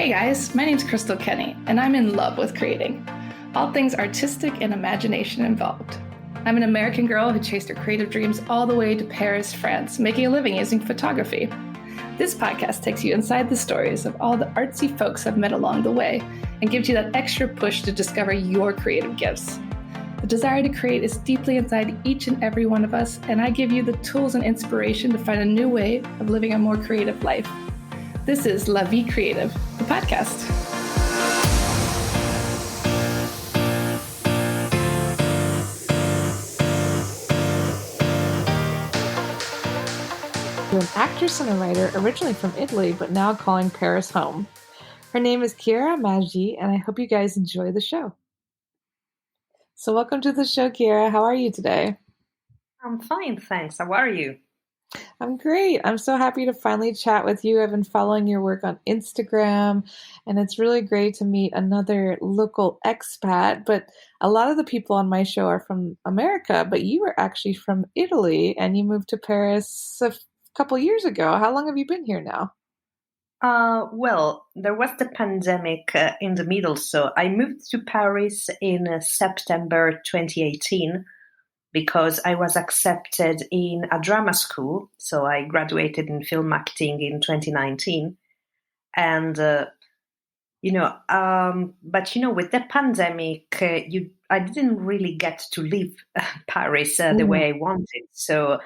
Hey guys, my name's Crystal Kenny, and I'm in love with creating. All things artistic and imagination involved. I'm an American girl who chased her creative dreams all the way to Paris, France, making a living using photography. This podcast takes you inside the stories of all the artsy folks I've met along the way and gives you that extra push to discover your creative gifts. The desire to create is deeply inside each and every one of us, and I give you the tools and inspiration to find a new way of living a more creative life. This is La Vie Creative, the podcast. An actress and a writer originally from Italy, but now calling Paris home. Her name is Chiara, and I hope you guys enjoy the show. So welcome to the show, Chiara. How are you today? I'm fine, thanks. How are you? I'm great. I'm so happy to finally chat with you. I've been following your work on Instagram, and it's really great to meet another local expat. But a lot of the people on my show are from America, but you were actually from Italy, and you moved to Paris a couple years ago. How long have you been here now? Well, there was the pandemic in the middle, so I moved to Paris in September 2018. Because I was accepted in a drama school. So I graduated in film acting in 2019. And, but with the pandemic, I didn't really get to leave Paris the way I wanted. So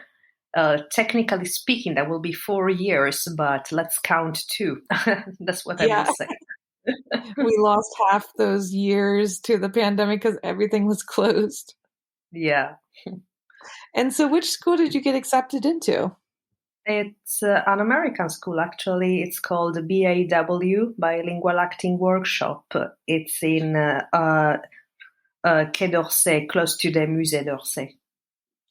technically speaking, that will be 4 years, but let's count 2. That's what I will say. We lost half those years to the pandemic because everything was closed. Yeah. And so which school did you get accepted into? It's an American school, actually. It's called BAW, Bilingual Acting Workshop. It's in Quai d'Orsay, close to the Musée d'Orsay.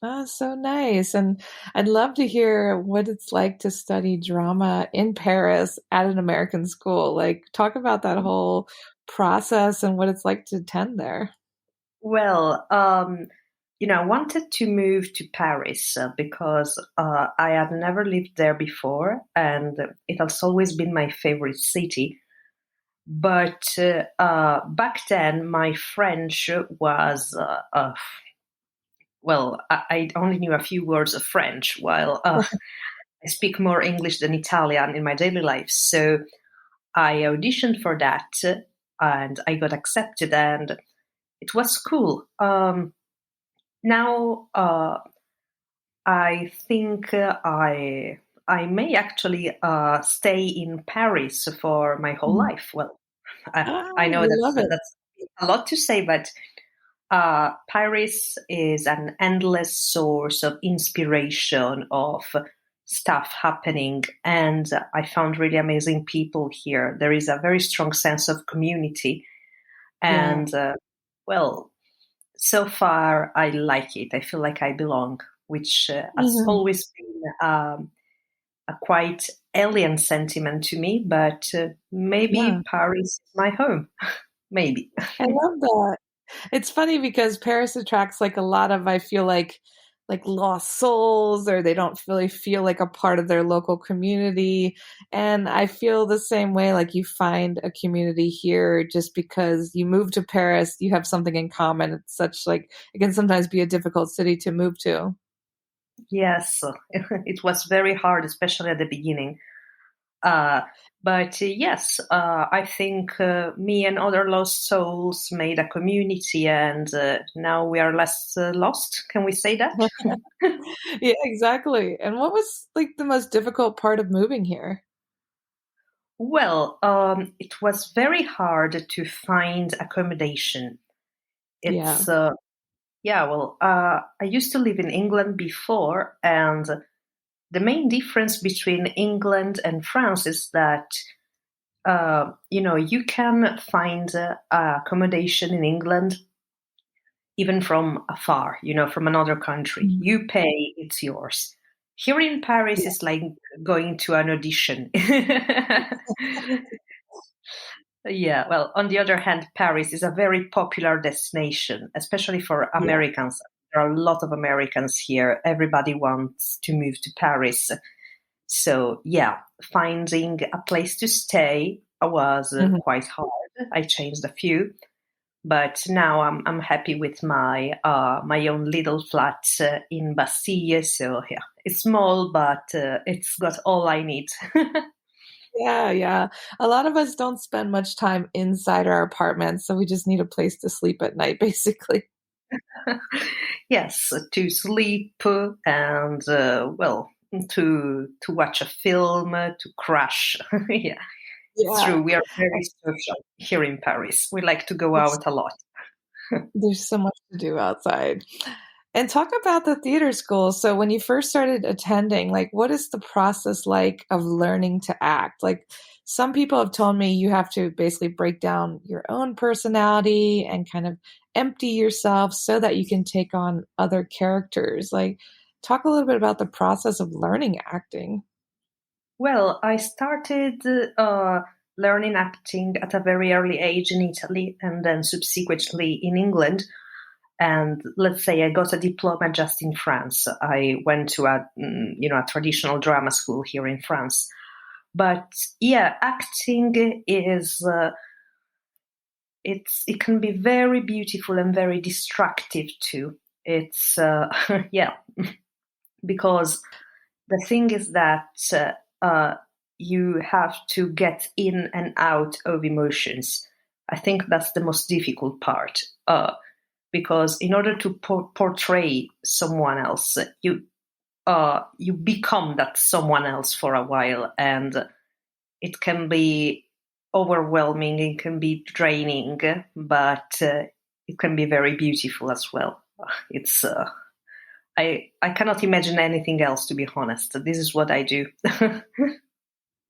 Oh, so nice. And I'd love to hear what it's like to study drama in Paris at an American school. Like, talk about that whole process and what it's like to attend there. Well, I wanted to move to Paris because I had never lived there before, and it has always been my favorite city. But back then, my French was, I only knew a few words of French, while I speak more English than Italian in my daily life. So I auditioned for that, and I got accepted, and it was cool. Now, I think I may actually stay in Paris for my whole life. Well, I know that's a lot to say, but Paris is an endless source of inspiration, of stuff happening, and I found really amazing people here. There is a very strong sense of community, and so far, I like it. I feel like I belong, which has always been a quite alien sentiment to me, but maybe Paris is my home. Maybe. I love that. It's funny because Paris attracts like a lot of, I feel like lost souls, or they don't really feel like a part of their local community. And I feel the same way, like you find a community here just because you move to Paris, you have something in common. It's such it can sometimes be a difficult city to move to. Yes, it was very hard, especially at the beginning. But yes, I think me and other lost souls made a community, and now we are less lost. Can we say that? Yeah, exactly. And what was the most difficult part of moving here? Well, it was very hard to find accommodation. It's I used to live in England before, and the main difference between England and France is that, you can find accommodation in England even from afar, from another country. Mm-hmm. You pay, it's yours. Here in Paris, it's like going to an audition. Yeah, well, on the other hand, Paris is a very popular destination, especially for Americans. There are a lot of Americans here. Everybody wants to move to Paris. So, finding a place to stay was Mhm. quite hard. I changed a few, but now I'm happy with my my own little flat in Bastille. So yeah, it's small, but it's got all I need. Yeah, yeah. A lot of us don't spend much time inside our apartments, so we just need a place to sleep at night, basically. Yes, to sleep and well, to watch a film, to crash. Yeah, it's Yeah. true. We are very social here in Paris. We like to go It's out a lot. There's so much to do outside. And talk about the theater school. So when you first started attending, like what is the process like of learning to act? Like some people have told me you have to basically break down your own personality and kind of empty yourself so that you can take on other characters. Like talk a little bit about the process of learning acting. Well, I started learning acting at a very early age in Italy and then subsequently in England. And let's say I got a diploma just in France. I went to a traditional drama school here in France. But yeah, acting is it can be very beautiful and very destructive too. It's yeah, because the thing is that you have to get in and out of emotions. I think that's the most difficult part. Because in order to portray someone else, you become that someone else for a while, and it can be overwhelming. It can be draining, but it can be very beautiful as well. It's I cannot imagine anything else, to be honest. This is what I do.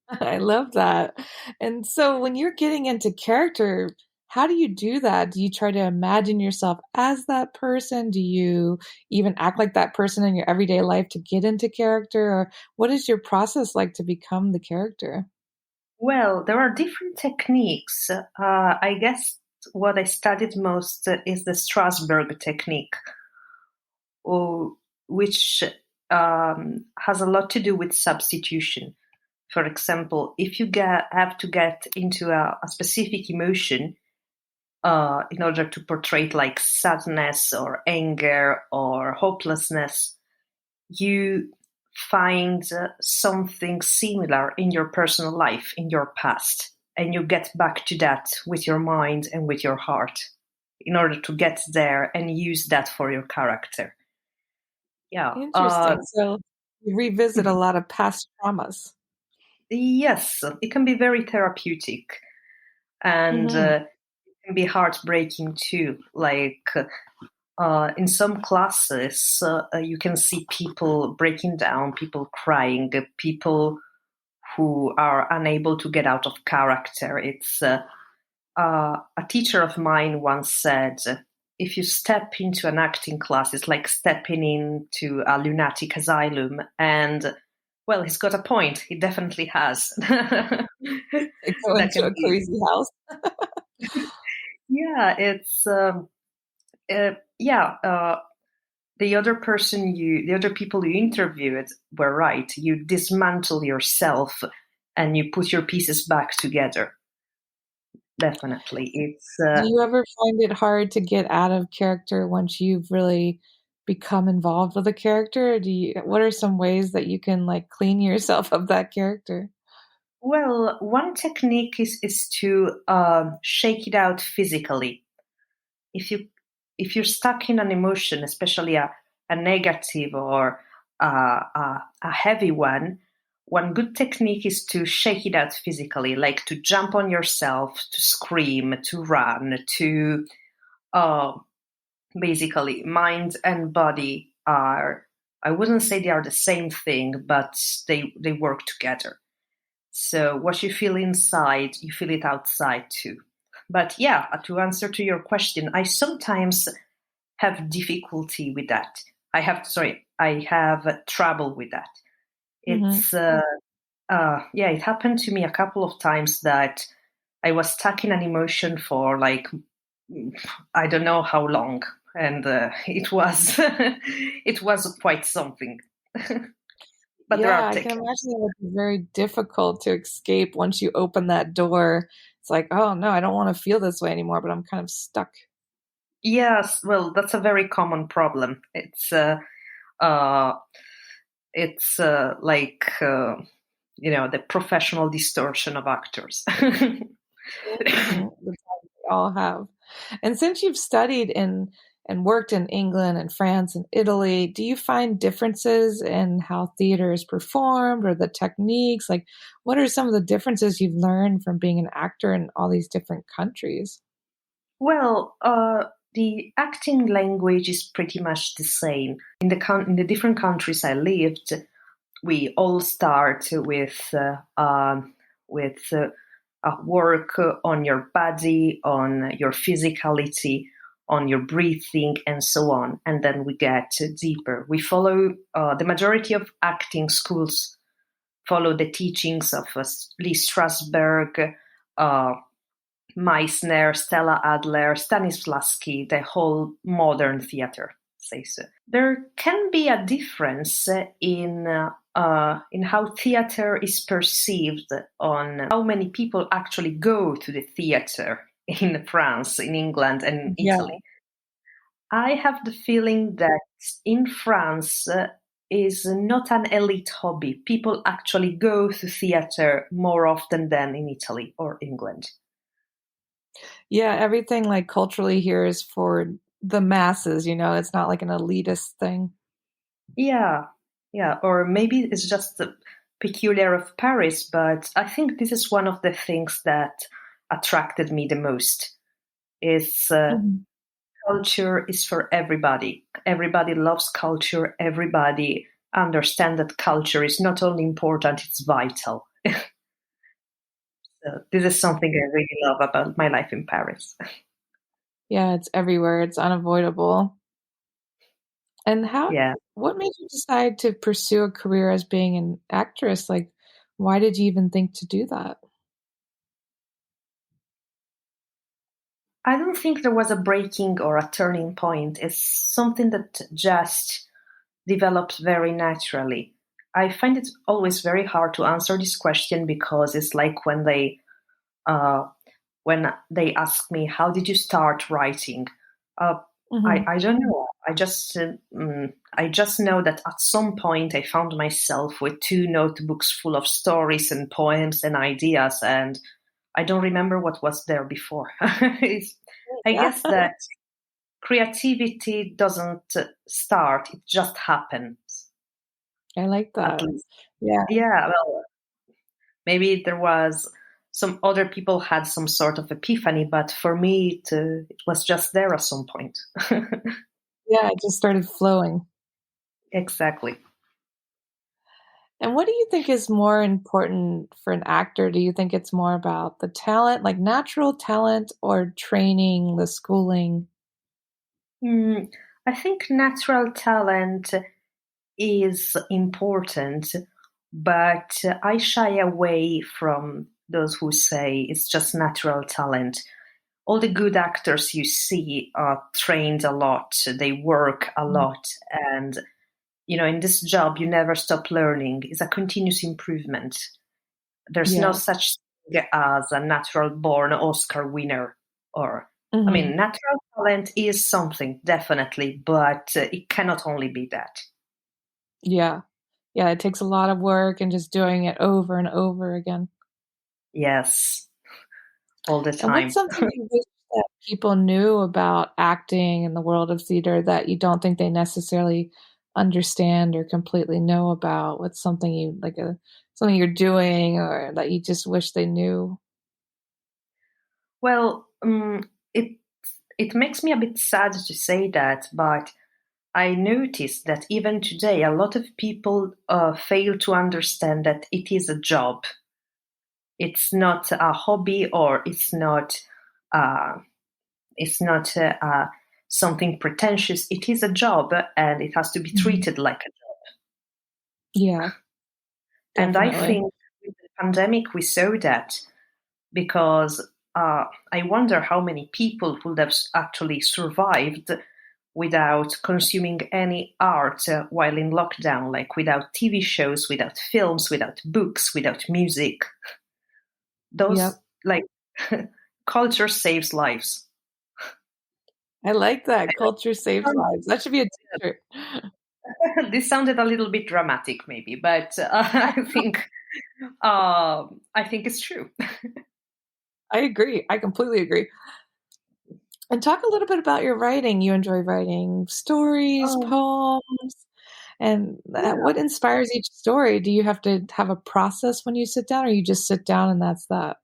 I love that. And so when you're getting into character, how do you do that? Do you try to imagine yourself as that person? Do you even act like that person in your everyday life to get into character? Or what is your process like to become the character? Well, there are different techniques. I guess what I studied most is the Strasberg technique, or, which has a lot to do with substitution. For example, if you have to get into a specific emotion in order to portray it, like sadness or anger or hopelessness, you find something similar in your personal life, in your past, and you get back to that with your mind and with your heart in order to get there and use that for your character. Yeah. Interesting. So you revisit a lot of past traumas. Yes, it can be very therapeutic, and Hmm. it can be heartbreaking too. Like in some classes, you can see people breaking down, people crying, people who are unable to get out of character. It's a teacher of mine once said, if you step into an acting class, it's like stepping into a lunatic asylum. And well, he's got a point. He definitely has. They go That into can a be, crazy house. yeah, it's, yeah. The other people you interviewed were right. You dismantle yourself and you put your pieces back together. Definitely. It's, Do you ever find it hard to get out of character once you've really become involved with a character? What are some ways that you can like clean yourself of that character? well, one technique is to shake it out physically. If you if you're stuck in an emotion, especially a negative or a heavy one good technique is to shake it out physically, like to jump on yourself, to scream, to run, to uh, basically mind and body are. I wouldn't say they are the same thing, but they work together. So what you feel inside, you feel it outside too. But yeah, to answer to your question, I sometimes have difficulty with that. I have trouble with that. Hmm. It's yeah, it happened to me a couple of times that I was stuck in an emotion for like I don't know how long, and it was it was quite something. but there Yeah, are I can imagine it would be very difficult to escape once you open that door. It's like, oh no, I don't want to feel this way anymore, but I'm kind of stuck. Yes, well, that's a very common problem. Uh, like the professional distortion of actors. Mhm. That's how we all have. And since you've studied in and worked in England and France and Italy, do you find differences in how theater is performed or the techniques? Like, what are some of the differences you've learned from being an actor in all these different countries? Well, the acting language is pretty much the same. In the different countries I lived, we all start with work on your body, on your physicality, on your breathing, and so on. And then we get deeper. We follow the majority of acting schools follow the teachings of Lee Strasberg, uh, Meissner, Stella Adler, Stanislavski, the whole modern theater. Say so. There can be a difference in how theater is perceived, on how many people actually go to the theater in France, in England, and Yeah. Italy. I have the feeling that in France is not an elite hobby. People actually go to theater more often than in Italy or England. Yeah, everything like culturally here is for the masses, it's not like an elitist thing. Yeah, yeah, or maybe it's just peculiar of Paris, but I think this is one of the things that attracted me the most. Is Mhm. culture is for everybody. Everybody loves culture. Everybody understands that culture is not only important, it's vital. So this is something I really love about my life in Paris. Yeah, it's everywhere. It's unavoidable. And Yeah. what made you decide to pursue a career as being an actress? Like, why did you even think to do that? I don't think there was a breaking or a turning point. It's something that just developed very naturally. I find it always very hard to answer this question because it's like uh, when they ask me, "How did you start writing?" Uh, Mhm. I don't know. I just know that at some point I found myself with two notebooks full of stories and poems and ideas, and I don't remember what was there before. I Yeah, guess that creativity doesn't start; it just happens. I like At that. least, Yeah. yeah. Well, maybe there was some other people had some sort of epiphany, but for me, it was just there at some point. Yeah, it just started flowing. Exactly. And what do you think is more important for an actor? Do you think it's more about the talent, like natural talent, or training, the schooling? I think natural talent is important, but I shy away from those who say it's just natural talent. All the good actors you see are trained a lot, they work a Mm. lot, and in this job, you never stop learning. It's a continuous improvement. There's no Yeah. such thing as a natural born Oscar winner. Or, I Mhm. mean, natural talent is something, definitely, but it cannot only be that. Yeah. Yeah, it takes a lot of work and just doing it over and over again. Yes, all the And what's time. something you wish that people knew about acting in the world of theater that you don't think they necessarily understand or completely know about? What's something something you're doing or that you just wish they knew? Well, it makes me a bit sad to say that, but I noticed that even today, a lot of people fail to understand that it is a job. It's not a hobby, or uh, it's not something pretentious. It is a job, and it has to be Mhm. treated like a job. Yeah, And I definitely. think with the pandemic, we saw that because I wonder how many people would have actually survived without consuming any art while in lockdown, like without TV shows, without films, without books, without music. Those, like, culture saves lives. I like that. Culture saves lives. That should be a t-shirt. This sounded a little bit dramatic, maybe, but I think it's true. I agree. I completely agree. And talk a little bit about your writing. You enjoy writing stories, poems, and what inspires each story? Do you have to have a process when you sit down, or you just sit down and that's that?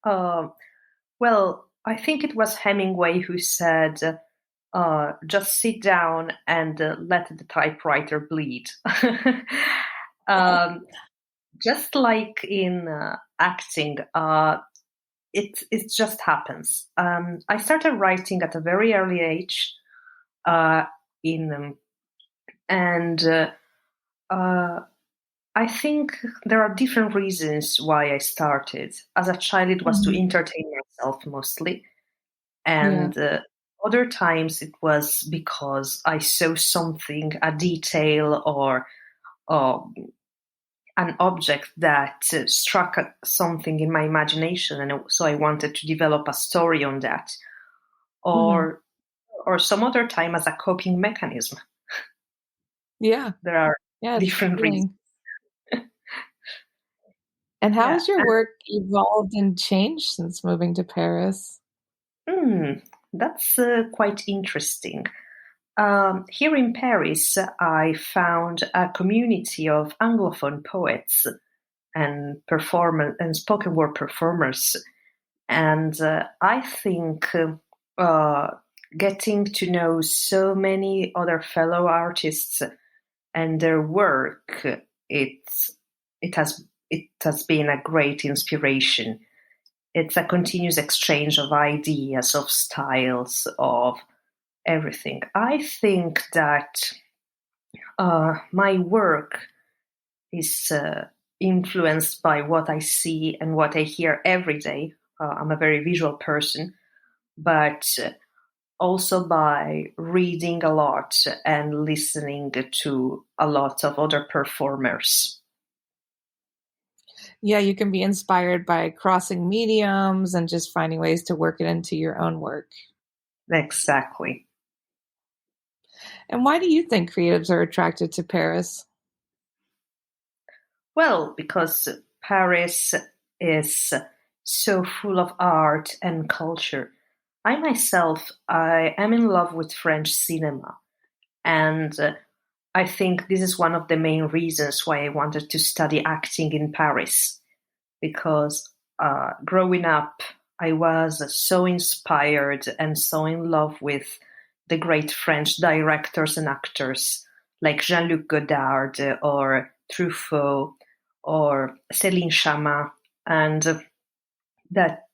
Well, I think it was Hemingway who said, just sit down and let the typewriter bleed. Just like in acting, it just happens. I started writing at a very early age, and I think there are different reasons why I started. As a child, it was to entertain myself mostly, and other times it was because I saw something, a detail or an object that struck something in my imagination, and so I wanted to develop a story on that, or some other time as a coping mechanism. Yeah, there are different reasons. And how has your work evolved and changed since moving to Paris? That's quite interesting. Here in Paris, I found a community of Anglophone poets and spoken word performers, and I think getting to know so many other fellow artists and their work, it has been a great inspiration. It's a continuous exchange of ideas, of styles, of everything. I think that my work is influenced by what I see and what I hear every day. I'm a very visual person, but also by reading a lot and listening to a lot of other performers. Yeah, you can be inspired by crossing mediums and just finding ways to work it into your own work. Exactly. And why do you think creatives are attracted to Paris? Well, because Paris is so full of art and culture. I myself, I am in love with French cinema. And I think this is one of the main reasons why I wanted to study acting in Paris. Because growing up, I was so inspired and so in love with the great French directors and actors like Jean-Luc Godard or Truffaut or Céline Sciamma, and that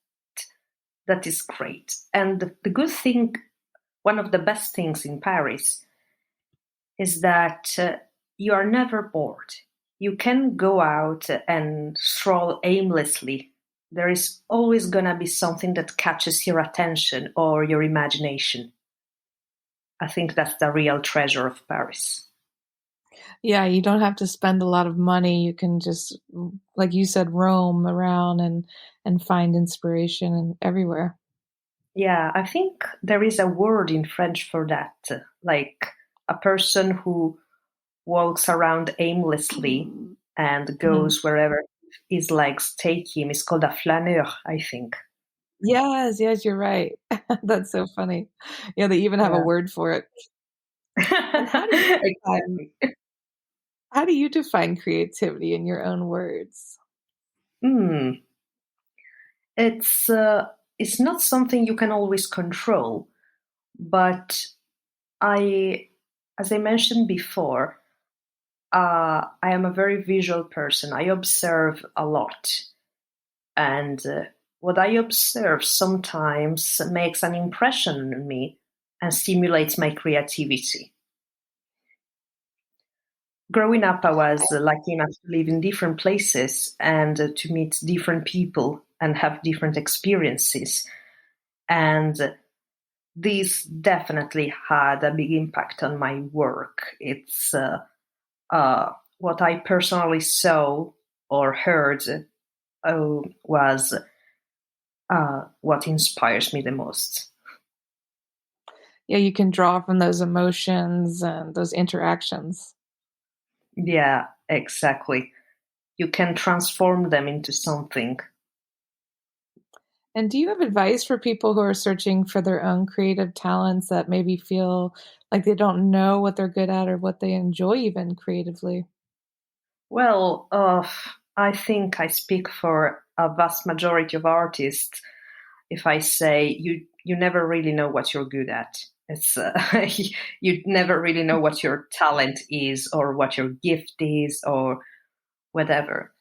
is great. And the good thing, one of the best things in Paris, is that you are never bored. You can go out and stroll aimlessly. There is always going to be something that catches your attention or your imagination. I think that's the real treasure of Paris. Yeah, you don't have to spend a lot of money. You can just, like you said, roam around and find inspiration everywhere. Yeah, I think there is a word in French for that, like a person who walks around aimlessly and goes wherever his legs take him is called a flâneur, I think. Yes, you're right. That's so funny. Yeah, they even have a word for it. And how do you define creativity in your own words? It's not something you can always control, but as I mentioned before, I am a very visual person. I observe a lot, and what I observe sometimes makes an impression on me and stimulates my creativity. Growing up, I was lucky enough to live in different places and to meet different people and have different experiences. And this definitely had a big impact on my work. It's what I personally saw or heard was what inspires me the most. Yeah, you can draw from those emotions and those interactions. Yeah, exactly. You can transform them into something. And do you have advice for people who are searching for their own creative talents that maybe feel like they don't know what they're good at or what they enjoy even creatively? Well, I think I speak for a vast majority of artists if I say you never really know what you're good at. It's you never really know what your talent is or what your gift is or whatever.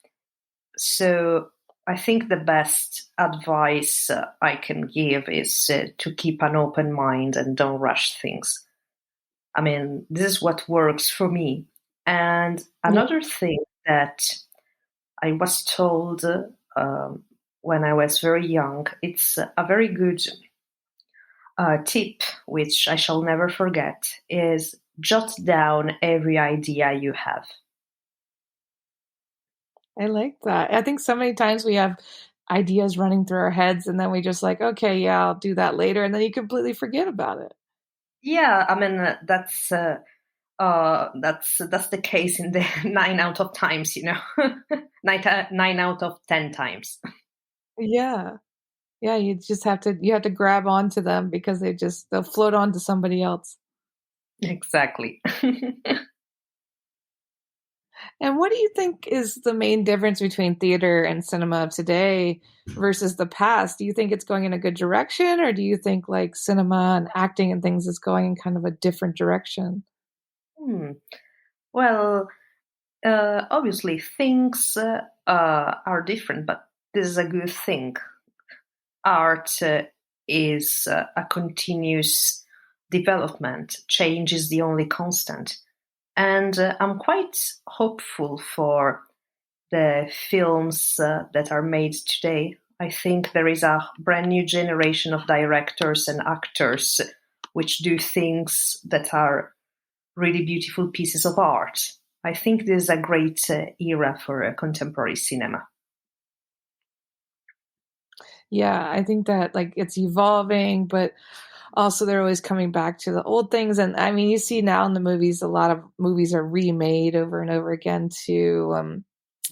So I think the best advice I can give is to keep an open mind and don't rush things. I mean, this is what works for me. And Yeah, another thing that I was told when I was very young, it's a very good tip, which I shall never forget, is jot down every idea you have. I like that. I think so many times we have ideas running through our heads and then we just like, okay, yeah, I'll do that later. And then you completely forget about it. Yeah, I mean that's the case in the 9 out of 10 times, nine out of 10 times. Yeah. Yeah, you have to grab onto them because they'll float onto somebody else. Exactly. And what do you think is the main difference between theater and cinema today versus the past? Do you think it's going in a good direction, or do you think like cinema and acting and things is going in kind of a different direction? Hmm. Well, obviously things are different, but this is a good thing. Art is a continuous development. Change is the only constant. And I'm quite hopeful for the films that are made today. I think there is a brand new generation of directors and actors which do things that are really beautiful pieces of art. I think this is a great era for contemporary cinema. Yeah, I think that like it's evolving, but also they're always coming back to the old things. And I mean, you see now in the movies, a lot of movies are remade over and over again too.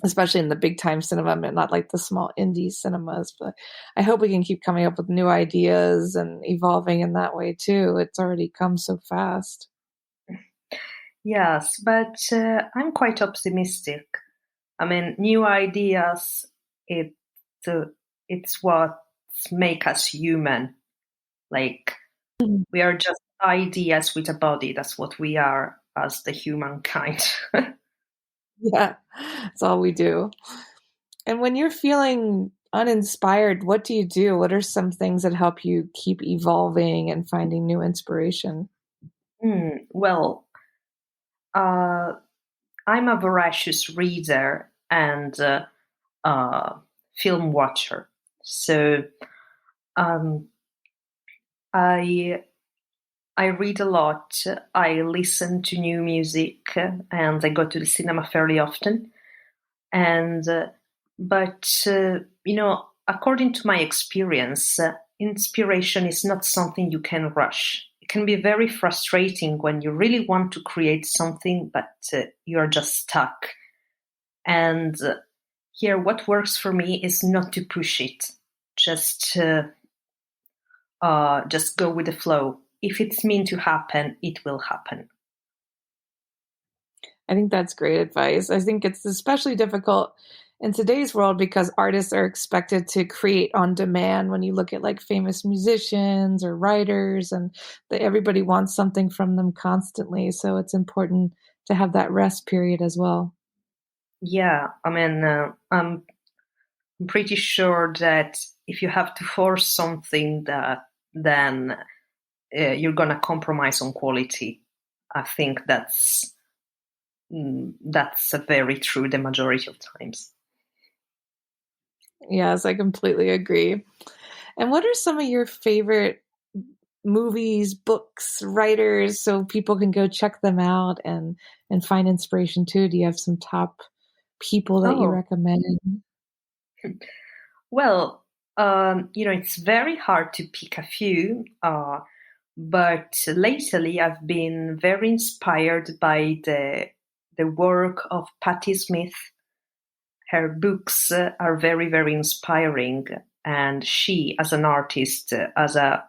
Especially in the big time cinema, and not like the small indie cinemas. But I hope we can keep coming up with new ideas and evolving in that way too. It's already come so fast. Yes, but I'm quite optimistic. I mean, new ideas, uh, it's what make us human. Like, Mhm. we are just ideas with a body. That's what we are as the humankind. Yeah, that's all we do. And when you're feeling uninspired, what do you do? What are some things that help you keep evolving and finding new inspiration? Well, uh, I'm a voracious reader and uh, film watcher. So um, I I read a lot. I listen to new music, and I go to the cinema fairly often. And but according to my experience, inspiration is not something you can rush. It can be very frustrating when you really want to create something, but you are just stuck. And here, what works for me is not to push it. Just just go with the flow. If it's meant to happen, it will happen. I think that's great advice. I think it's especially difficult in today's world because artists are expected to create on demand when you look at like famous musicians or writers and that everybody wants something from them constantly. So it's important to have that rest period as well. Yeah, I mean, I'm pretty sure that if you have to force something, that then you're gonna compromise on quality. I think that's very true the majority of times. Yes, I completely agree. And what are some of your favorite movies, books, writers, so people can go check them out and find inspiration too? Do you have some top people that you recommend? Well, it's very hard to pick a few, but lately I've been very inspired by the work of Patti Smith. Her books are very, very inspiring, and she, as an artist, as a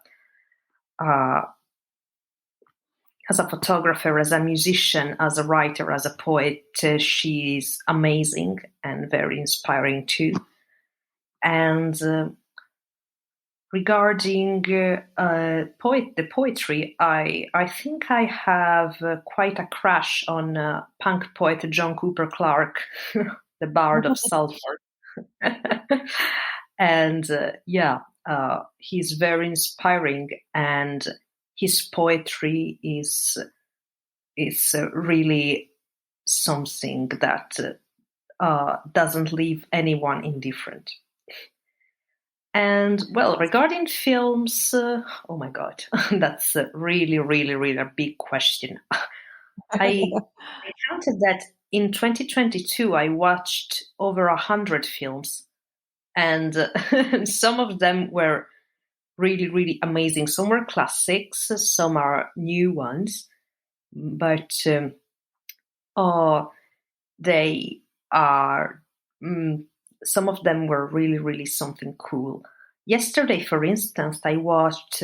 photographer, as a musician, as a writer, as a poet, she's amazing and very inspiring too. And regarding the poetry, I think I have quite a crush on punk poet John Cooper Clarke, the Bard of Salford. And he's very inspiring, and his poetry is really something that doesn't leave anyone indifferent. And well, regarding films, oh my God, that's really, really, really a big question. I counted that in 2022, I watched over 100 films, and some of them were really, really amazing. Some were classics, some are new ones, but they are... some of them were really, really something cool. Yesterday, for instance, I watched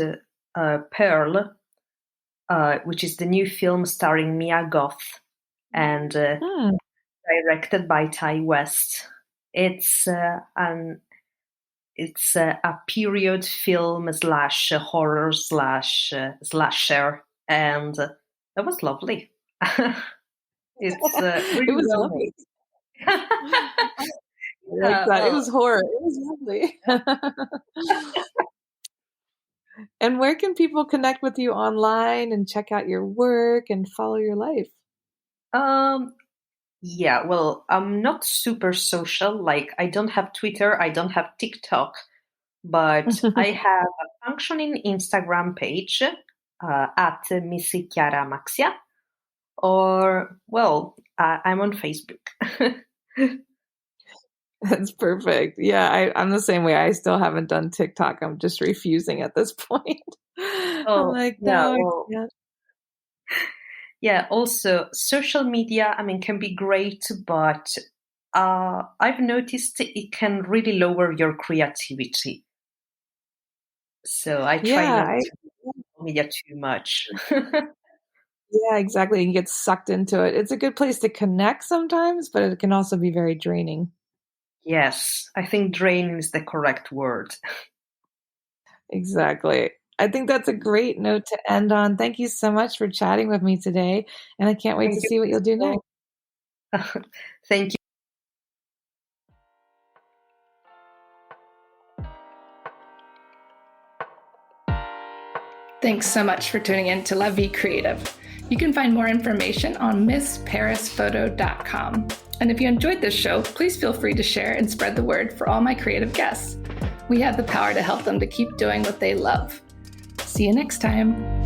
Pearl, which is the new film starring Mia Goth and directed by Ty West. It's a period film / horror / slasher, and that was lovely. It's really it was lovely. Like that. It was horror. It was lovely. And where can people connect with you online and check out your work and follow your life? Yeah, well, I'm not super social. Like, I don't have Twitter, I don't have TikTok, but I have a functioning Instagram page at Missy Chiara Maxia, or, well, I'm on Facebook. That's perfect. Yeah, I'm the same way. I still haven't done TikTok. I'm just refusing at this point. I'm like, no. Yeah, also social media, I mean, can be great, but I've noticed it can really lower your creativity. So I try not to use media too much. Yeah, exactly. You get sucked into it. It's a good place to connect sometimes, but it can also be very draining. Yes, I think draining is the correct word. Exactly. I think that's a great note to end on. Thank you so much for chatting with me today, and I can't wait to see what you'll do next. Thank you. Thanks so much for tuning in to La Vie Creative. You can find more information on MissParisPhoto.com. And if you enjoyed this show, please feel free to share and spread the word for all my creative guests. We have the power to help them to keep doing what they love. See you next time.